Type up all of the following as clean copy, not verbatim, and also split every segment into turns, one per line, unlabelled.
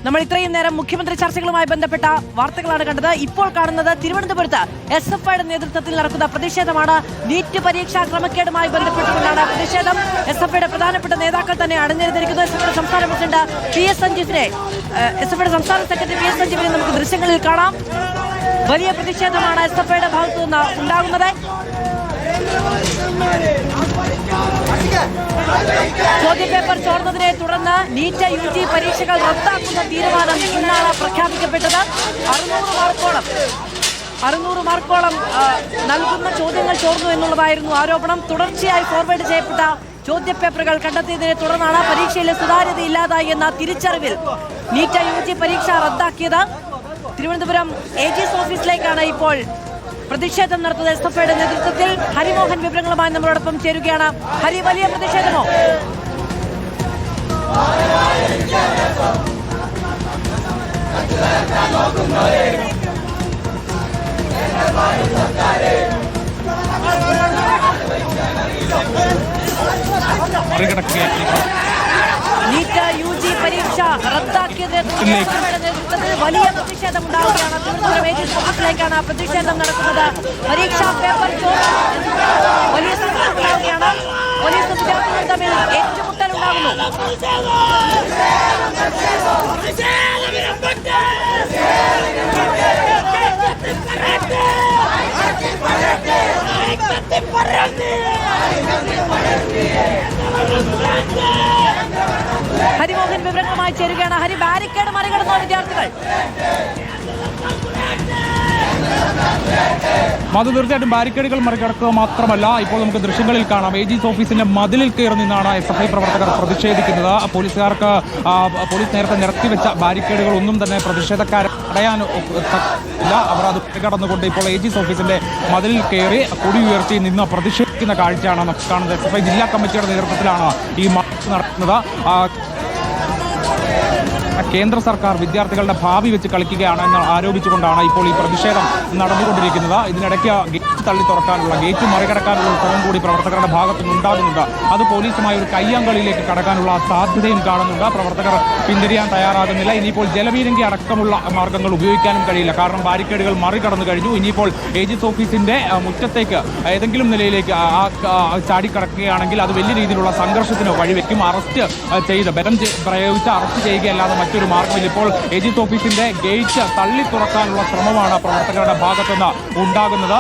നമ്മൾ ഇത്രയും നേരം മുഖ്യമന്ത്രി ചർച്ചകളുമായി ബന്ധപ്പെട്ട വാർത്തകളാണ് കണ്ടത്. ഇപ്പോൾ കാണുന്നത് തിരുവനന്തപുരത്ത് SFIയുടെ നേതൃത്വത്തിൽ നടക്കുന്ന പ്രതിഷേധമാണ്. നീറ്റ് പരീക്ഷാ ക്രമക്കേടുമായി ബന്ധപ്പെട്ടുകൊണ്ടാണ് പ്രതിഷേധം. SFIയുടെ പ്രധാനപ്പെട്ട നേതാക്കൾ തന്നെ അണിനിരന്നിരിക്കുന്നു. SFIയുടെ സംസ്ഥാന പ്രസിഡന്റ് PS സഞ്ജീവിനെ, SFIയുടെ സംസ്ഥാന സെക്രട്ടറി PS സഞ്ജീവിനെ നമുക്ക് ദൃശ്യങ്ങളിൽ കാണാം. വലിയ പ്രതിഷേധമാണ് SFIയുടെ ഭാഗത്തു നിന്ന് ഉണ്ടാകുന്നത്. ചോദ്യപേപ്പർ ചോർന്നതിനെ തുടർന്ന് നീറ്റ് UG പരീക്ഷകൾ റദ്ദാക്കുന്ന തീരുമാനം ഇന്നാണ് പ്രഖ്യാപിക്കപ്പെട്ടത്. 600 മാർക്കോളം നൽകുന്ന ചോദ്യങ്ങൾ ചോർന്നു എന്നുള്ളതായിരുന്നു ആരോപണം. തുടർച്ചയായി ഫോർവേഡ് ചെയ്യപ്പെട്ട ചോദ്യപേപ്പറുകൾ കണ്ടെത്തിയതിനെ തുടർന്നാണ് പരീക്ഷയിലെ സുതാര്യത ഇല്ലാതായി എന്ന തിരിച്ചറിവിൽ നീറ്റ് UG പരീക്ഷ റദ്ദാക്കിയത്. തിരുവനന്തപുരം AG's ഓഫീസിലേക്കാണ് ഇപ്പോൾ പ്രതിഷേധം നടത്തുന്നത്. SFIയുടെ നേതൃത്വത്തിൽ ഹരിമോഹൻ വിവരങ്ങളുമായി നമ്മളോടൊപ്പം ചേരുകയാണ്. ഹരി, വലിയ പ്രതിഷേധമോ? നീറ്റ് UG പരീക്ഷ റദ്ദാക്കിയതിനെ തുടർന്ന് നേതൃത്വത്തിൽ വലിയ പ്രതിഷേധം ഉണ്ടാവുകയാണ്. തിരുവനന്തപുരം AG's ഓഫീസിലേക്കാണ് പ്രതിഷേധം നടക്കുന്നത്. പരീക്ഷാ പേപ്പർ വലിയ സംഘർഷം ഉണ്ടാവുകയാണ്. പോലീസും വിദ്യാർത്ഥികളും തമ്മിൽ ഏറ്റുമുട്ടൽ ഉണ്ടാകുന്നു. ഹരിമോഹൻ വിവരങ്ങളുമായി ചേരുകയാണ്. ഹരി, ബാരിക്കേഡ് മറികടന്നോ വിദ്യാർത്ഥികൾ?
തീർച്ചയായിട്ടും ബാരിക്കേഡുകൾ മറികടക്കുക മാത്രമല്ല, ഇപ്പോൾ നമുക്ക് ദൃശ്യങ്ങളിൽ കാണാം AG's ഓഫീസിന്റെ മതിലിൽ കയറി നിന്നാണ് SFI പ്രവർത്തകർ പ്രതിഷേധിക്കുന്നത്. പോലീസ് നേരത്തെ നിർത്തിവെച്ച ബാരിക്കേഡുകൾ ഒന്നും തന്നെ പ്രതിഷേധക്കാരെ തടയാൻ ഇല്ല. അവർ അത് മറികടന്നുകൊണ്ട് ഇപ്പോൾ AG's ഓഫീസിന്റെ മതിലിൽ കയറി കൊടി ഉയർത്തി നിന്ന് പ്രതിഷേധിക്കുന്ന കാഴ്ചയാണ് നമുക്ക് കാണുന്നത്. SFI ജില്ലാ കമ്മിറ്റിയുടെ നേതൃത്വത്തിലാണ് ഈ മാർച്ച് നടത്തുന്നത്. കേന്ദ്ര സർക്കാർ വിദ്യാർത്ഥികളുടെ ഭാവി വെച്ച് കളിക്കുകയാണെന്ന് ആരോപിച്ചുകൊണ്ടാണ് ഇപ്പോൾ ഈ പ്രതിഷേധം നടന്നുകൊണ്ടിരിക്കുന്നത്. ഇതിനിടയ്ക്ക് ഗേറ്റ് തള്ളി തുറക്കാനുള്ള, ഗേറ്റ് മറികടക്കാനുള്ള ശ്രമം കൂടി പ്രവർത്തകരുടെ ഭാഗത്തു നിന്നുണ്ടാകുന്നുണ്ട്. അത് പോലീസുമായി ഒരു കയ്യാങ്കളിയിലേക്ക് കടക്കാനുള്ള സാധ്യതയും കാണുന്നുണ്ട്. പ്രവർത്തകർ പിന്തിരിയാൻ തയ്യാറാകുന്നില്ല. ഇനിയിപ്പോൾ ജലപീരങ്കി അടക്കമുള്ള മാർഗങ്ങൾ ഉപയോഗിക്കാനും കഴിയില്ല. കാരണം ബാരിക്കേഡുകൾ മറികടന്നു കഴിഞ്ഞു. ഇനിയിപ്പോൾ AG's ഓഫീസിന്റെ മുറ്റത്തേക്ക് ഏതെങ്കിലും നിലയിലേക്ക് ചാടിക്കടക്കുകയാണെങ്കിൽ അത് വലിയ രീതിയിലുള്ള സംഘർഷത്തിന് വഴിവെക്കും. അറസ്റ്റ് ചെയ്ത് ബലം പ്രയോഗിച്ച് അറസ്റ്റ് ചെയ്യുകയല്ലാതെ മറ്റൊരു മാർഗമില്ല. ഇപ്പോൾ AG's ഓഫീസിന്റെ ഗേറ്റ് തള്ളി തുറക്കാനുള്ള ശ്രമമാണ് പ്രവർത്തകരുടെ ഭാഗത്തുനിന്ന് ഉണ്ടാകുന്നത്.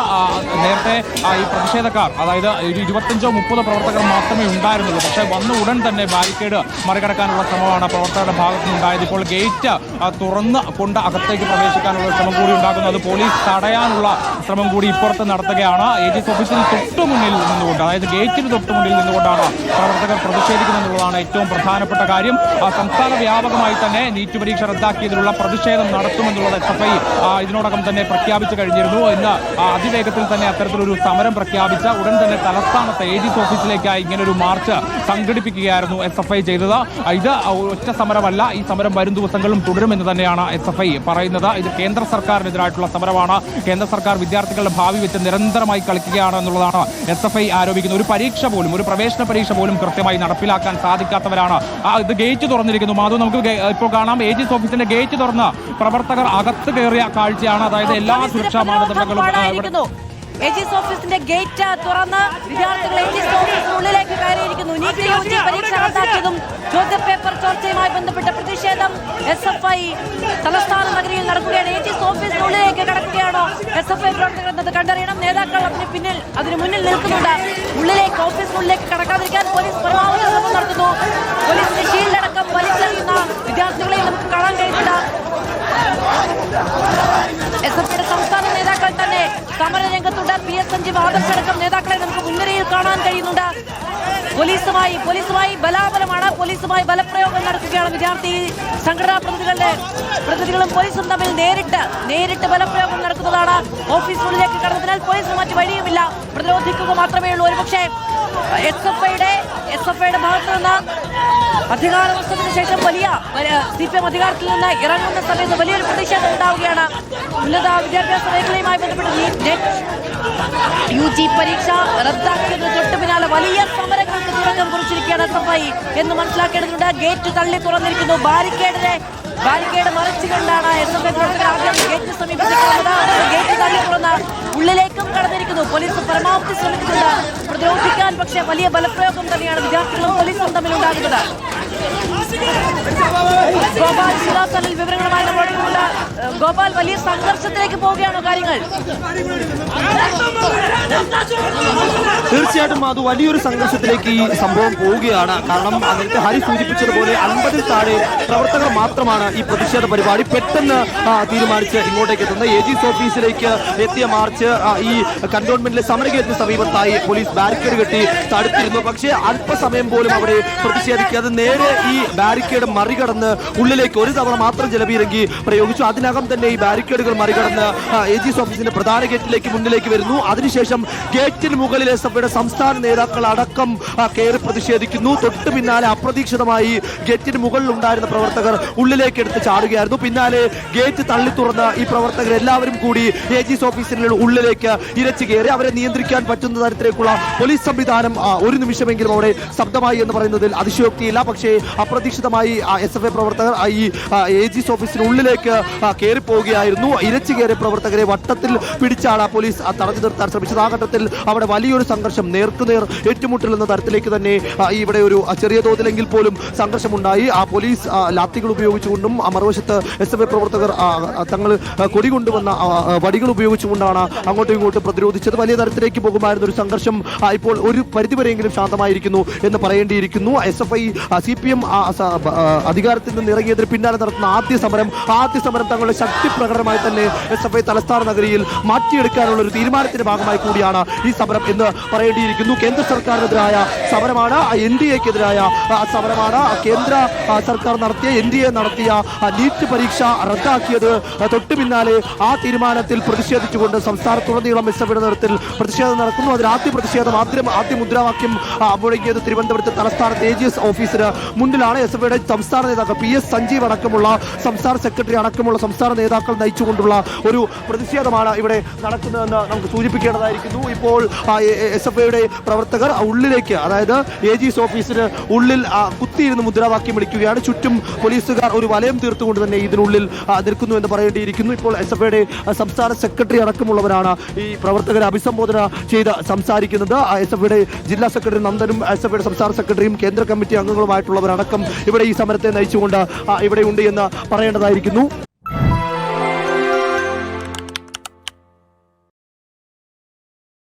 നേരത്തെ ഈ പ്രതിഷേധക്കാർ, അതായത് ഒരു 25-30 പ്രവർത്തകർ മാത്രമേ ഉണ്ടായിരുന്നുള്ളൂ. പക്ഷേ വന്ന ഉടൻ തന്നെ ബാരിക്കേഡ് മറികടക്കാനുള്ള ശ്രമമാണ് പ്രവർത്തകരുടെ ഭാഗത്തുനിന്നുണ്ടായത്. ഇപ്പോൾ ഗേറ്റ് തുറന്ന് കൊണ്ട് അകത്തേക്ക് പ്രവേശിക്കാനുള്ള ശ്രമം കൂടി ഉണ്ടാകുന്നു. അത് പോലീസ് തടയാനുള്ള ശ്രമം കൂടി ഇപ്പുറത്ത് നടത്തുകയാണ്. AG's ഓഫീസിന് തൊട്ടു മുന്നിൽ നിന്നുകൊണ്ട്, അതായത് ഗേറ്റിന് തൊട്ടു മുന്നിൽ നിന്നുകൊണ്ടാണ് പ്രവർത്തകർ പ്രതിഷേധിക്കുന്നതെന്നുള്ളതാണ് ഏറ്റവും പ്രധാനപ്പെട്ട കാര്യം. സംസ്ഥാന വ്യാപകമായി തന്നെ നീറ്റ് പരീക്ഷ റദ്ദാക്കിയതിലുള്ള പ്രതിഷേധം നടത്തുമെന്നുള്ളത് SFI ഇതിനോടകം തന്നെ പ്രഖ്യാപിച്ചു കഴിഞ്ഞിരുന്നു. ഇന്ന് അതിവേഗത്തിൽ തന്നെ അത്തരത്തിലൊരു സമരം പ്രഖ്യാപിച്ച ഉടൻ തന്നെ തലസ്ഥാനത്ത് AG's ഓഫീസിലേക്കായി ഇങ്ങനൊരു മാർച്ച് സംഘടിപ്പിക്കുകയായിരുന്നു SFI ചെയ്തത്. ഇത് ഒറ്റ സമരമല്ല, ഈ സമരം വരും ദിവസങ്ങളിലും തുടരുമെന്ന് തന്നെയാണ് SFI പറയുന്നത്. ഇത് കേന്ദ്ര സർക്കാരിനെതിരായിട്ടുള്ള സമരമാണ്. കേന്ദ്ര സർക്കാർ വിദ്യാർത്ഥികളുടെ ഭാവി വെച്ച് നിരന്തരമായി കളിക്കുകയാണ് എന്നുള്ളതാണ് SFI ആരോപിക്കുന്നത്. ഒരു പരീക്ഷ പോലും, ഒരു പ്രവേശന പരീക്ഷ പോലും കൃത്യമായി നടപ്പിലാക്കാൻ സാധിക്കാത്തവരാണ്. ഇത് ഗേറ്റ് തുറന്നിരിക്കുന്നു. മാധു, നമുക്ക് ഇപ്പോൾ കാണാം AG's ഓഫീസിന്റെ ഗേറ്റ് തുറന്ന് പ്രവർത്തകർ അകത്ത് കയറിയ കാഴ്ചയാണ്. അതായത് എല്ലാ സുരക്ഷാ മാനദണ്ഡങ്ങളും
AG's ഓഫീസിന്റെ ഗേറ്റ് തുറന്ന് വിദ്യാർത്ഥികൾ AG's ഓഫീസിനുള്ളിലേക്ക് കയറിയിരിക്കുന്നു. നീറ്റ് UG പരീക്ഷ റദ്ദാക്കിയതും ചോദ്യപേപ്പർ ചോർച്ചയുമായി ബന്ധപ്പെട്ട പ്രതിഷേധം SFI തലസ്ഥാന നഗരിയിൽ നടക്കുകയാണ്. AG's ഓഫീസിനുള്ളിലേക്ക് കടക്കുകയാണോ SFI പ്രവർത്തകർ എന്നത് കണ്ടറിയണം. നേതാക്കൾ അതിന് മുന്നിൽ നിൽക്കുന്നുണ്ട്. ഓഫീസിനുള്ളിലേക്ക് കടക്കാതിരിക്കാൻ പോലീസ് പരമാവധി ശ്രമം നടത്തുന്നു. പോലീസിന്റെ ഷീൽഡടക്കം വലിച്ചെറിയുന്ന വിദ്യാർത്ഥികളെയും നമുക്ക് കാണാൻ കഴിയുന്നുണ്ട്. SFIയുടെ സംസ്ഥാന നേതാക്കൾ തന്നെ സമരരംഗത്തുണ്ട്. PS സഞ്ജീവ് ആദർശടക്കം നേതാക്കളെ നമുക്ക് മുൻനിരയിൽ കാണാൻ കഴിയുന്നുണ്ട്. പോലീസുമായി ബലാബലമാണ്. പോലീസുമായി ബലപ്രയോഗം നടത്തുകയാണ് വിദ്യാർത്ഥി സംഘടനാ പ്രതിനിധികളും പോലീസും തമ്മിൽ നേരിട്ട് ബലപ്രയോഗം നടക്കുന്നതാണ്. ഓഫീസിനുള്ളിലേക്ക് കടന്നതിനാൽ പോലീസിന് മറ്റു വഴിയുമില്ല, പ്രതിരോധിക്കുക മാത്രമേ ഉള്ളൂ. ഒരുപക്ഷെ SFIയുടെ ഭാഗത്തു നിന്ന് അധികാര നഷ്ടത്തിന് ശേഷം CPM അധികാരത്തിൽ നിന്ന് ഇറങ്ങുന്ന സമയത്ത് വലിയൊരു പ്രതിഷേധം ഉണ്ടാവുകയാണ്. ഉന്നത വിദ്യാഭ്യാസ മേഖലയുമായി ബന്ധപ്പെട്ട് UG പരീക്ഷ റദ്ദാക്കിയതിന് തൊട്ട് പിന്നാലെ വലിയ സമരങ്ങൾക്ക് തുടക്കം കുറിച്ചിരിക്കുകയാണ് SFI എന്ന് മനസ്സിലാക്കേണ്ടതുണ്ട്. ഗേറ്റ് തള്ളി തുറന്നിരിക്കുന്നു. ബാരിക്കേഡ് മറിച്ചുകൊണ്ടാണ് SFI പ്രവർത്തകർ ആദ്യം ഗേറ്റ് സമീപിച്ചിട്ടുള്ളത്. ഗേറ്റ് തള്ളി തുറന്ന് ഉള്ളിലേക്കും കടന്നിരിക്കുന്നു. പോലീസ് പരമാവധി ശ്രമിക്കുന്നുണ്ട് പ്രതിരോധിക്കാൻ. പക്ഷേ വലിയ ബലപ്രയോഗം തന്നെയാണ് വിദ്യാർത്ഥികളും പോലീസും തമ്മിലുണ്ടാകുന്നത്. ഗോപാൽ ശിലാസനിൽ വിവരങ്ങളുമായി നമ്മളോടുണ്ട്. ഗോപാൽ, വലിയ സംഘർഷത്തിലേക്ക് പോവുകയാണോ കാര്യങ്ങൾ?
തീർച്ചയായിട്ടും അത് വലിയൊരു സംഘർഷത്തിലേക്ക് ഈ സംഭവം പോവുകയാണ്. കാരണം നേരത്തെ ഹരി സൂചിപ്പിച്ചതുപോലെ 50-ൽ താഴെ പ്രവർത്തകർ മാത്രമാണ് ഈ പ്രതിഷേധ പരിപാടി പെട്ടെന്ന് തീരുമാനിച്ച് ഇങ്ങോട്ടേക്ക് എത്തുന്നത്. AG's ഓഫീസിലേക്ക് എത്തിയ മാർച്ച് ഈ കന്റോൺമെന്റിലെ സമരഗേറ്റിന് സമീപത്തായി പോലീസ് ബാരിക്കേഡ് കെട്ടി തടുത്തിരുന്നു. പക്ഷേ അല്പസമയം പോലും അവിടെ പ്രതിഷേധിക്കാതെ നേരെ ഈ ബാരിക്കേഡ് മറികടന്ന് ഉള്ളിലേക്ക് ഒരു തവണ മാത്രം ജലപീരങ്കി പ്രയോഗിച്ചു. അതിനകം തന്നെ ഈ ബാരിക്കേഡുകൾ മറികടന്ന് AG's ഓഫീസിന്റെ പ്രധാന ഗേറ്റിലേക്ക് മുന്നിലേക്ക് വരുന്നു. അതിനുശേഷം ഗേറ്റിന് മുകളിൽ SFIയുടെ സംസ്ഥാന നേതാക്കൾ അടക്കം കയറി പ്രതിഷേധിക്കുന്നു. തൊട്ട് പിന്നാലെ അപ്രതീക്ഷിതമായി ഗേറ്റിന് മുകളിൽ ഉണ്ടായിരുന്ന പ്രവർത്തകർ ഉള്ളിലേക്ക് എടുത്ത് ചാടുകയായിരുന്നു. പിന്നാലെ ഗേറ്റ് തള്ളി തുറന്ന് ഈ പ്രവർത്തകർ എല്ലാവരും കൂടി AG's ഓഫീസിന്റെ ഉള്ളിലേക്ക് ഇരച്ചു കയറി. അവരെ നിയന്ത്രിക്കാൻ പറ്റുന്ന തരത്തിലേക്കുള്ള പോലീസ് സംവിധാനം ഒരു നിമിഷമെങ്കിലും അവിടെ ശബ്ദമായി എന്ന് പറയുന്നതിൽ അതിശയോക്തിയില്ല. പക്ഷേ അപ്രതീക്ഷിതമായി SFI പ്രവർത്തകർ ഈ AG's ഓഫീസിന് ഉള്ളിലേക്ക് കയറി പോവുകയായിരുന്നു. ഇരച്ചു കയറിയ പ്രവർത്തകരെ വട്ടത്തിൽ പിടിച്ചാണ് പോലീസ് തടഞ്ഞു നിർത്താൻ ശ്രമിച്ചത്. ആ ഘട്ടത്തിൽ അവിടെ വലിയൊരു സംഘർഷം, നേർക്കുനേർ ഏറ്റുമുട്ടൽ എന്ന തരത്തിലേക്ക് തന്നെ ഇവിടെ ഒരു ചെറിയ തോതിലെങ്കിൽ പോലും സംഘർഷമുണ്ടായി. പോലീസ് ലാത്തികൾ ഉപയോഗിച്ചുകൊണ്ടും മറുവശത്ത് SFI പ്രവർത്തകർ തങ്ങൾ കൊടി കൊണ്ടുവന്ന വടികൾ ഉപയോഗിച്ചുകൊണ്ടാണ് അങ്ങോട്ടും ഇങ്ങോട്ടും പ്രതിരോധിച്ചത്. വലിയ തരത്തിലേക്ക് പോകുമായിരുന്ന ഒരു സംഘർഷം ഇപ്പോൾ ഒരു പരിധിവരെയെങ്കിലും ശാന്തമായിരിക്കുന്നു എന്ന് പറയേണ്ടിയിരിക്കുന്നു. SFI CPM അധികാരത്തിൽ നിന്ന് ഇറങ്ങിയതിന് പിന്നാലെ നടത്തുന്ന ആദ്യ സമരം തങ്ങളുടെ ശക്തി പ്രകടനമായി തന്നെ SFI തലസ്ഥാന നഗരിയിൽ മാറ്റിയെടുക്കാനുള്ള ഒരു തീരുമാനത്തിന്റെ ഭാഗമായി കൂടിയാണ് ഈ സമരം എന്ന് പറയേണ്ടിയിരിക്കുന്നു. കേന്ദ്ര സർക്കാരിനെതിരായ സമരമാണ്, NDAക്കെതിരായ സമരമാണ്. കേന്ദ്ര സർക്കാർ നടത്തിയ NDA നടത്തിയ നീറ്റ് പരീക്ഷ റദ്ദാക്കിയത് തൊട്ട് പിന്നാലെ ആ തീരുമാനത്തിൽ പ്രതിഷേധിച്ചുകൊണ്ട് സംസ്ഥാനത്തുടനീളം SFIയുടെ നേതൃത്വത്തിൽ പ്രതിഷേധം നടക്കുന്നു. അതിൽ ആദ്യ മുദ്രാവാക്യം മുഴങ്ങിയത് തിരുവനന്തപുരത്ത് തലസ്ഥാനത്ത് AG's ഓഫീസിന് മുന്നിലാണ്. SFIയുടെ സംസ്ഥാന നേതാക്കൾ PS സഞ്ജീവ് അടക്കമുള്ള സംസ്ഥാന സെക്രട്ടറി അടക്കമുള്ള സംസ്ഥാന നേതാക്കൾ നയിച്ചുകൊണ്ടുള്ള ഒരു പ്രതിഷേധമാണ് ഇവിടെ നടക്കുന്നതെന്ന് നമുക്ക് സൂചിപ്പിക്കേണ്ടതായിരിക്കുന്നു. ഇപ്പോൾ SFIയുടെ പ്രവർത്തകർ ഉള്ളിലേക്ക്, അതായത് AG's ഓഫീസിന് ഉള്ളിൽ കുത്തിയിരുന്ന് മുദ്രാവാക്യം വിളിക്കുകയാണ്. ചുറ്റും പോലീസുകാർ ഒരു വലയം തീർത്തുകൊണ്ട് തന്നെ ഇതിനുള്ളിൽ നിൽക്കുന്നു എന്ന് പറയേണ്ടിയിരിക്കുന്നു. ഇപ്പോൾ SFIയുടെ സംസ്ഥാന സെക്രട്ടറി അടക്കമുള്ളവരാണ് ഈ പ്രവർത്തകരെ അഭിസംബോധന ചെയ്ത് സംസാരിക്കുന്നത്. SFIയുടെ ജില്ലാ സെക്രട്ടറി നന്ദനും SFIയുടെ സംസ്ഥാന സെക്രട്ടറിയും കേന്ദ്ര കമ്മിറ്റി അംഗങ്ങളുമായിട്ടുള്ളവരടക്കം ഇവിടെ ഈ സമരത്തെ നയിച്ചുകൊണ്ട് ഇവിടെയുണ്ട് എന്ന് പറയേണ്ടതായിരിക്കുന്നു.